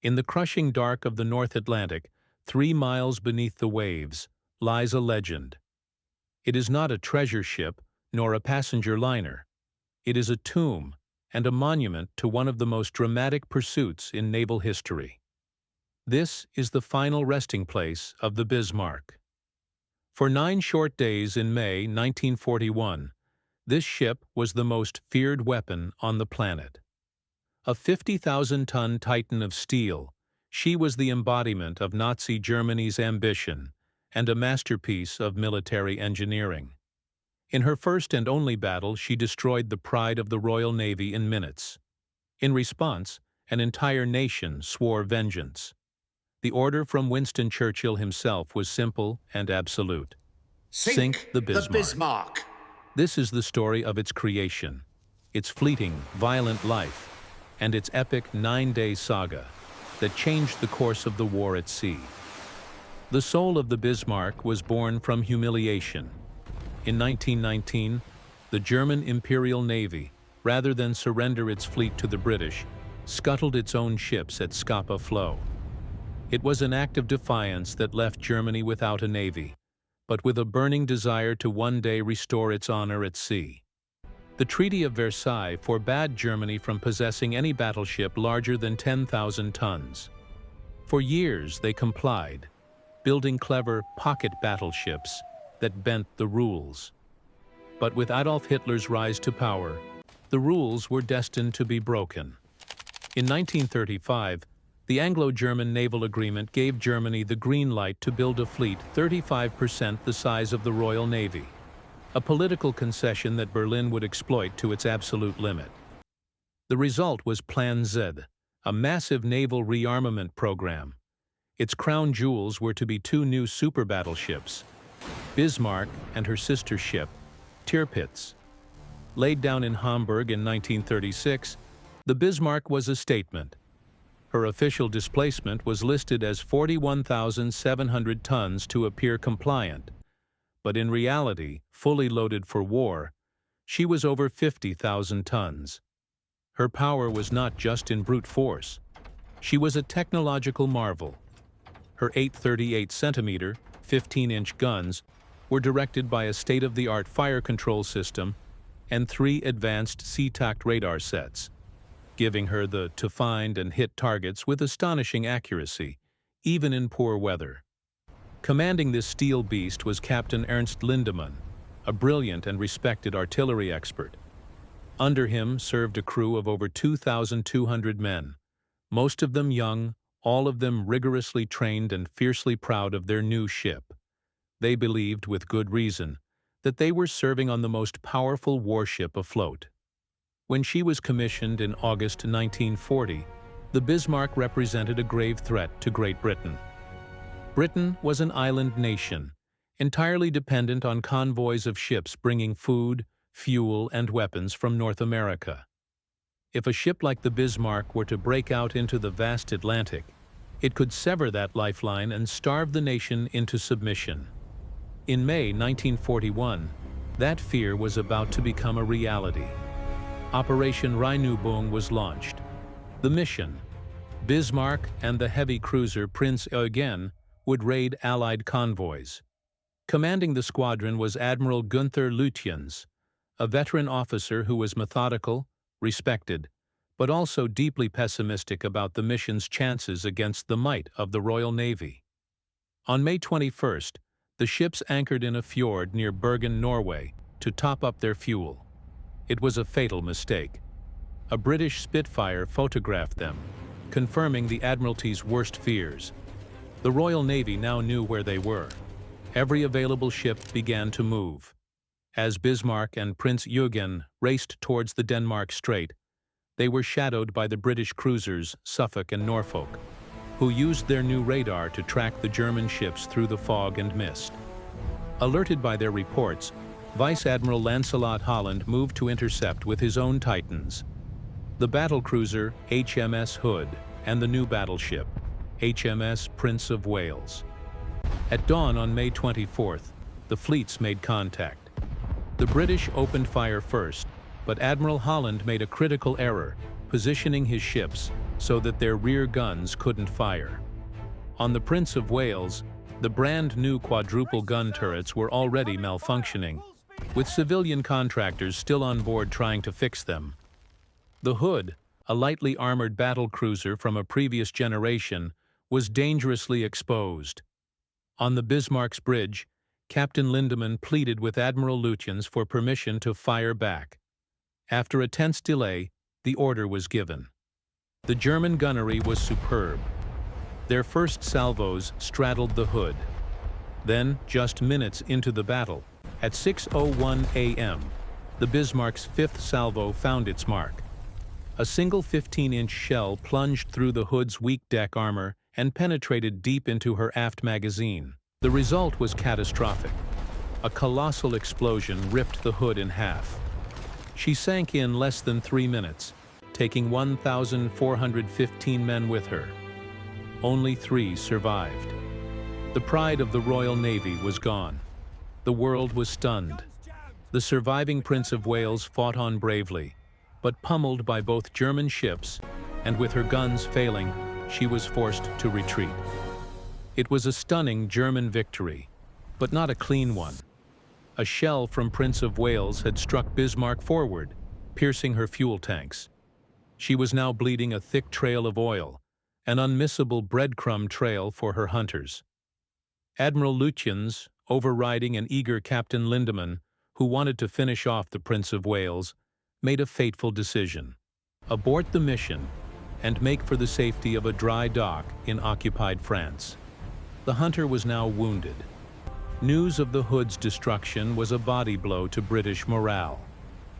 In the crushing dark of the North Atlantic, 3 miles beneath the waves, lies a legend. It is not a treasure ship, nor a passenger liner. It is a tomb and a monument to one of the most dramatic pursuits in naval history. This is the final resting place of the Bismarck. For 9 short days in May 1941, this ship was the most feared weapon on the planet. A 50,000-ton titan of steel, she was the embodiment of Nazi Germany's ambition and a masterpiece of military engineering. In her first and only battle, she destroyed the pride of the Royal Navy in minutes. In response, an entire nation swore vengeance. The order from Winston Churchill himself was simple and absolute. Sink the Bismarck. This is the story of its creation, its fleeting, violent life, and its epic 9-day saga that changed the course of the war at sea. The soul of the Bismarck was born from humiliation. In 1919, the German Imperial Navy, rather than surrender its fleet to the British, scuttled its own ships at Scapa Flow. It was an act of defiance that left Germany without a navy, but with a burning desire to one day restore its honor at sea. The Treaty of Versailles forbade Germany from possessing any battleship larger than 10,000 tons. For years they complied, building clever pocket battleships that bent the rules. But with Adolf Hitler's rise to power, the rules were destined to be broken. In 1935, the Anglo-German naval agreement gave Germany the green light to build a fleet 35% the size of the Royal Navy, a political concession that Berlin would exploit to its absolute limit. The result was Plan Z, a massive naval rearmament program. Its crown jewels were to be 2 new super battleships, Bismarck and her sister ship, Tirpitz. Laid down in Hamburg in 1936, the Bismarck was a statement. Her official displacement was listed as 41,700 tons to appear compliant, but in reality, fully loaded for war, she was over 50,000 tons. Her power was not just in brute force. She was a technological marvel. Her 838-centimeter, 15-inch guns were directed by a state-of-the-art fire control system and 3 advanced SeaTac radar sets, giving her the to find and hit targets with astonishing accuracy, even in poor weather. Commanding this steel beast was Captain Ernst Lindemann, a brilliant and respected artillery expert. Under him served a crew of over 2,200 men, most of them young, all of them rigorously trained and fiercely proud of their new ship. They believed, with good reason, that they were serving on the most powerful warship afloat. When she was commissioned in August 1940, the Bismarck represented a grave threat to Great Britain. Britain was an island nation, entirely dependent on convoys of ships bringing food, fuel, and weapons from North America. If a ship like the Bismarck were to break out into the vast Atlantic, it could sever that lifeline and starve the nation into submission. In May 1941, that fear was about to become a reality. Operation Rheinubung was launched. The mission: Bismarck and the heavy cruiser Prinz Eugen would raid Allied convoys. Commanding the squadron was Admiral Günther Lütjens, a veteran officer who was methodical, respected, but also deeply pessimistic about the mission's chances against the might of the Royal Navy. On May 21st, the ships anchored in a fjord near Bergen, Norway, to top up their fuel. It was a fatal mistake. A British Spitfire photographed them, confirming the Admiralty's worst fears. The Royal Navy now knew where they were. Every available ship began to move. As Bismarck and Prinz Eugen raced towards the Denmark Strait, they were shadowed by the British cruisers Suffolk and Norfolk, who used their new radar to track the German ships through the fog and mist. Alerted by their reports, Vice Admiral Lancelot Holland moved to intercept with his own Titans. The battlecruiser HMS Hood and the new battleship HMS Prince of Wales. At dawn on May 24th, the fleets made contact. The British opened fire first, but Admiral Holland made a critical error, positioning his ships so that their rear guns couldn't fire. On the Prince of Wales, the brand-new quadruple gun turrets were already malfunctioning, with civilian contractors still on board trying to fix them. The Hood, a lightly armored battle cruiser from a previous generation, was dangerously exposed. On the Bismarck's bridge, Captain Lindemann pleaded with Admiral Lütjens for permission to fire back. After a tense delay, the order was given. The German gunnery was superb. Their first salvos straddled the Hood. Then, just minutes into the battle, at 6:01 a.m., the Bismarck's fifth salvo found its mark. A single 15-inch shell plunged through the Hood's weak deck armor and penetrated deep into her aft magazine. The result was catastrophic. A colossal explosion ripped the Hood in half. She sank in less than 3 minutes, taking 1,415 men with her. Only 3 survived. The pride of the Royal Navy was gone. The world was stunned. The surviving Prince of Wales fought on bravely, but pummeled by both German ships, and with her guns failing, she was forced to retreat. It was a stunning German victory, but not a clean one. A shell from Prince of Wales had struck Bismarck forward, piercing her fuel tanks. She was now bleeding a thick trail of oil, an unmissable breadcrumb trail for her hunters. Admiral Lütjens, overriding an eager Captain Lindemann, who wanted to finish off the Prince of Wales, made a fateful decision: abort the mission and make for the safety of a dry dock in occupied France. The hunter was now wounded. News of the Hood's destruction was a body blow to British morale.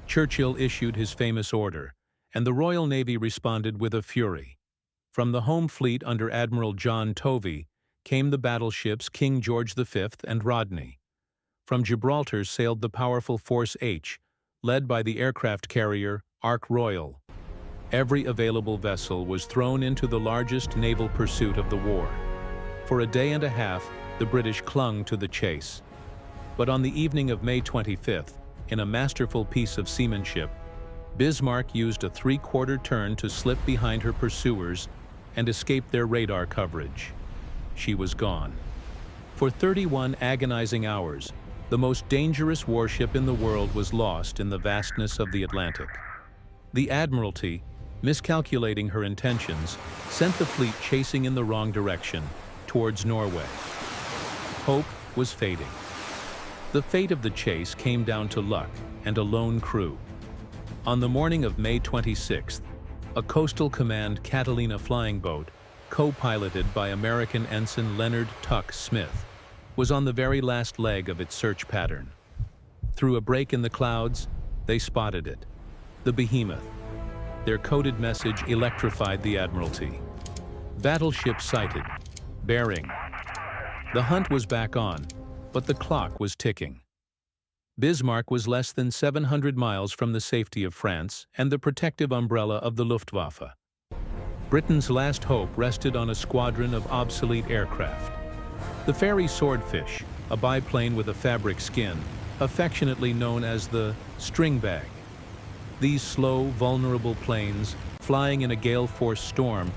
Churchill issued his famous order, and the Royal Navy responded with a fury. From the home fleet under Admiral John Tovey came the battleships King George V and Rodney. From Gibraltar sailed the powerful Force H, led by the aircraft carrier Ark Royal. Every available vessel was thrown into the largest naval pursuit of the war. For a day and a half, the British clung to the chase. But on the evening of May 25th, in a masterful piece of seamanship, Bismarck used a 3/4 turn to slip behind her pursuers and escape their radar coverage. She was gone. For 31 agonizing hours, the most dangerous warship in the world was lost in the vastness of the Atlantic. The Admiralty, miscalculating her intentions, sent the fleet chasing in the wrong direction, towards Norway. Hope was fading. The fate of the chase came down to luck and a lone crew. On the morning of May 26th, a Coastal Command Catalina flying boat, co-piloted by American ensign Leonard "Tuck" Smith, was on the very last leg of its search pattern. Through a break in the clouds, they spotted it, the behemoth. Their coded message electrified the Admiralty. Battleship sighted. Bearing. The hunt was back on, but the clock was ticking. Bismarck was less than 700 miles from the safety of France and the protective umbrella of the Luftwaffe. Britain's last hope rested on a squadron of obsolete aircraft. The Fairey Swordfish, a biplane with a fabric skin, affectionately known as the string bag. These slow, vulnerable planes, flying in a gale-force storm,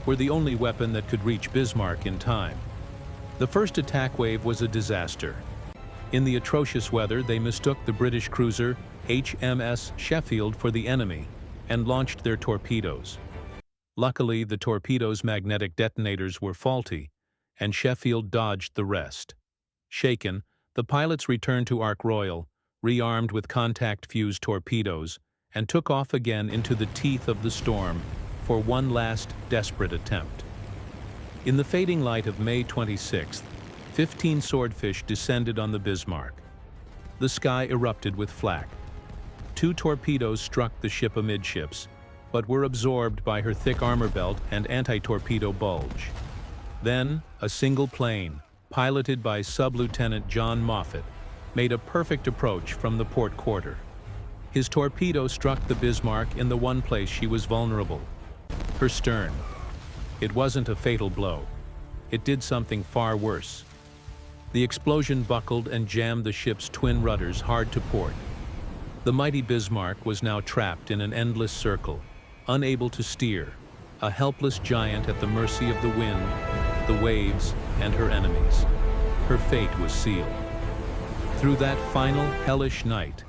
were the only weapon that could reach Bismarck in time. The first attack wave was a disaster. In the atrocious weather, they mistook the British cruiser HMS Sheffield for the enemy and launched their torpedoes. Luckily, the torpedoes' magnetic detonators were faulty, and Sheffield dodged the rest. Shaken, the pilots returned to Ark Royal, rearmed with contact-fused torpedoes, and took off again into the teeth of the storm for one last desperate attempt. In the fading light of May 26th, 15 swordfish descended on the Bismarck. The sky erupted with flak. 2 torpedoes struck the ship amidships, but were absorbed by her thick armor belt and anti-torpedo bulge. Then, a single plane, piloted by Sub-Lieutenant John Moffett, made a perfect approach from the port quarter. His torpedo struck the Bismarck in the one place she was vulnerable, her stern. It wasn't a fatal blow. It did something far worse. The explosion buckled and jammed the ship's twin rudders hard to port. The mighty Bismarck was now trapped in an endless circle, unable to steer, a helpless giant at the mercy of the wind, the waves, and her enemies. Her fate was sealed. Through that final hellish night,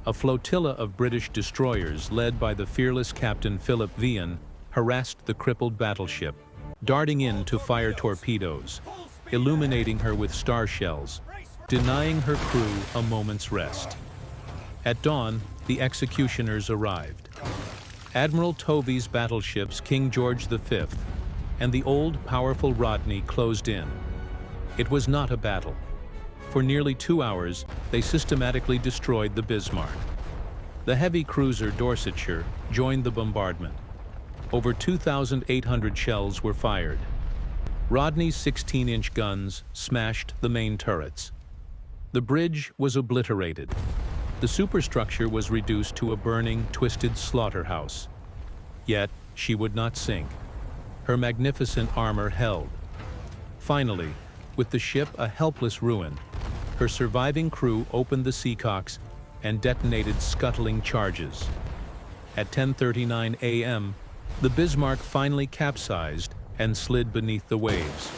a flotilla of British destroyers led by the fearless Captain Philip Vian harassed the crippled battleship, darting in to fire torpedoes, illuminating her with star shells, denying her crew a moment's rest. At dawn, the executioners arrived. Admiral Tovey's battleships King George V and the old, powerful Rodney closed in. It was not a battle. For nearly 2 hours, they systematically destroyed the Bismarck. The heavy cruiser Dorsetshire joined the bombardment. Over 2,800 shells were fired. Rodney's 16-inch guns smashed the main turrets. The bridge was obliterated. The superstructure was reduced to a burning, twisted slaughterhouse. Yet, she would not sink. Her magnificent armor held. Finally, with the ship a helpless ruin, her surviving crew opened the seacocks and detonated scuttling charges. At 10:39 a.m., the Bismarck finally capsized and slid beneath the waves,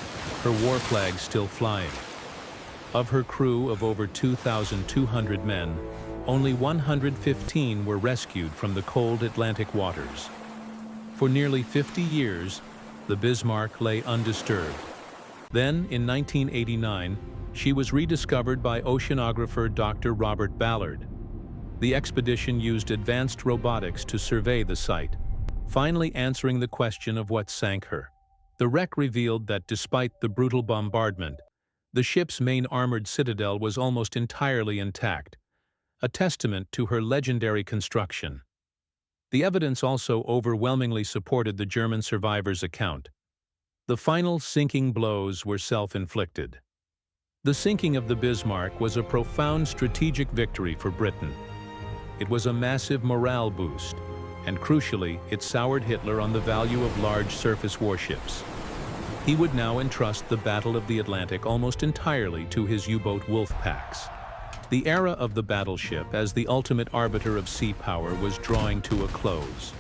her war flag still flying. Of her crew of over 2,200 men, only 115 were rescued from the cold Atlantic waters. For nearly 50 years, the Bismarck lay undisturbed. Then, in 1989, she was rediscovered by oceanographer Dr. Robert Ballard. The expedition used advanced robotics to survey the site, finally answering the question of what sank her. The wreck revealed that despite the brutal bombardment, the ship's main armored citadel was almost entirely intact, a testament to her legendary construction. The evidence also overwhelmingly supported the German survivors' account. The final sinking blows were self-inflicted. The sinking of the Bismarck was a profound strategic victory for Britain. It was a massive morale boost, and crucially, it soured Hitler on the value of large surface warships. He would now entrust the Battle of the Atlantic almost entirely to his U-boat wolf packs. The era of the battleship as the ultimate arbiter of sea power was drawing to a close.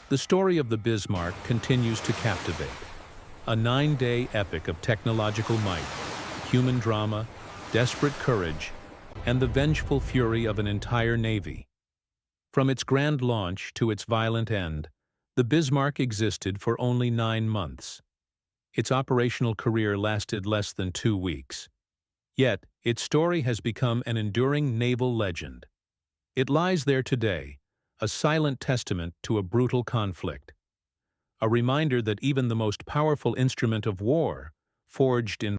The story of the Bismarck continues to captivate. A 9-day epic of technological might, human drama, desperate courage, and the vengeful fury of an entire navy. From its grand launch to its violent end, the Bismarck existed for only 9 months. Its operational career lasted less than 2 weeks. Yet, its story has become an enduring naval legend. It lies there today, a silent testament to a brutal conflict. A reminder that even the most powerful instrument of war, forged in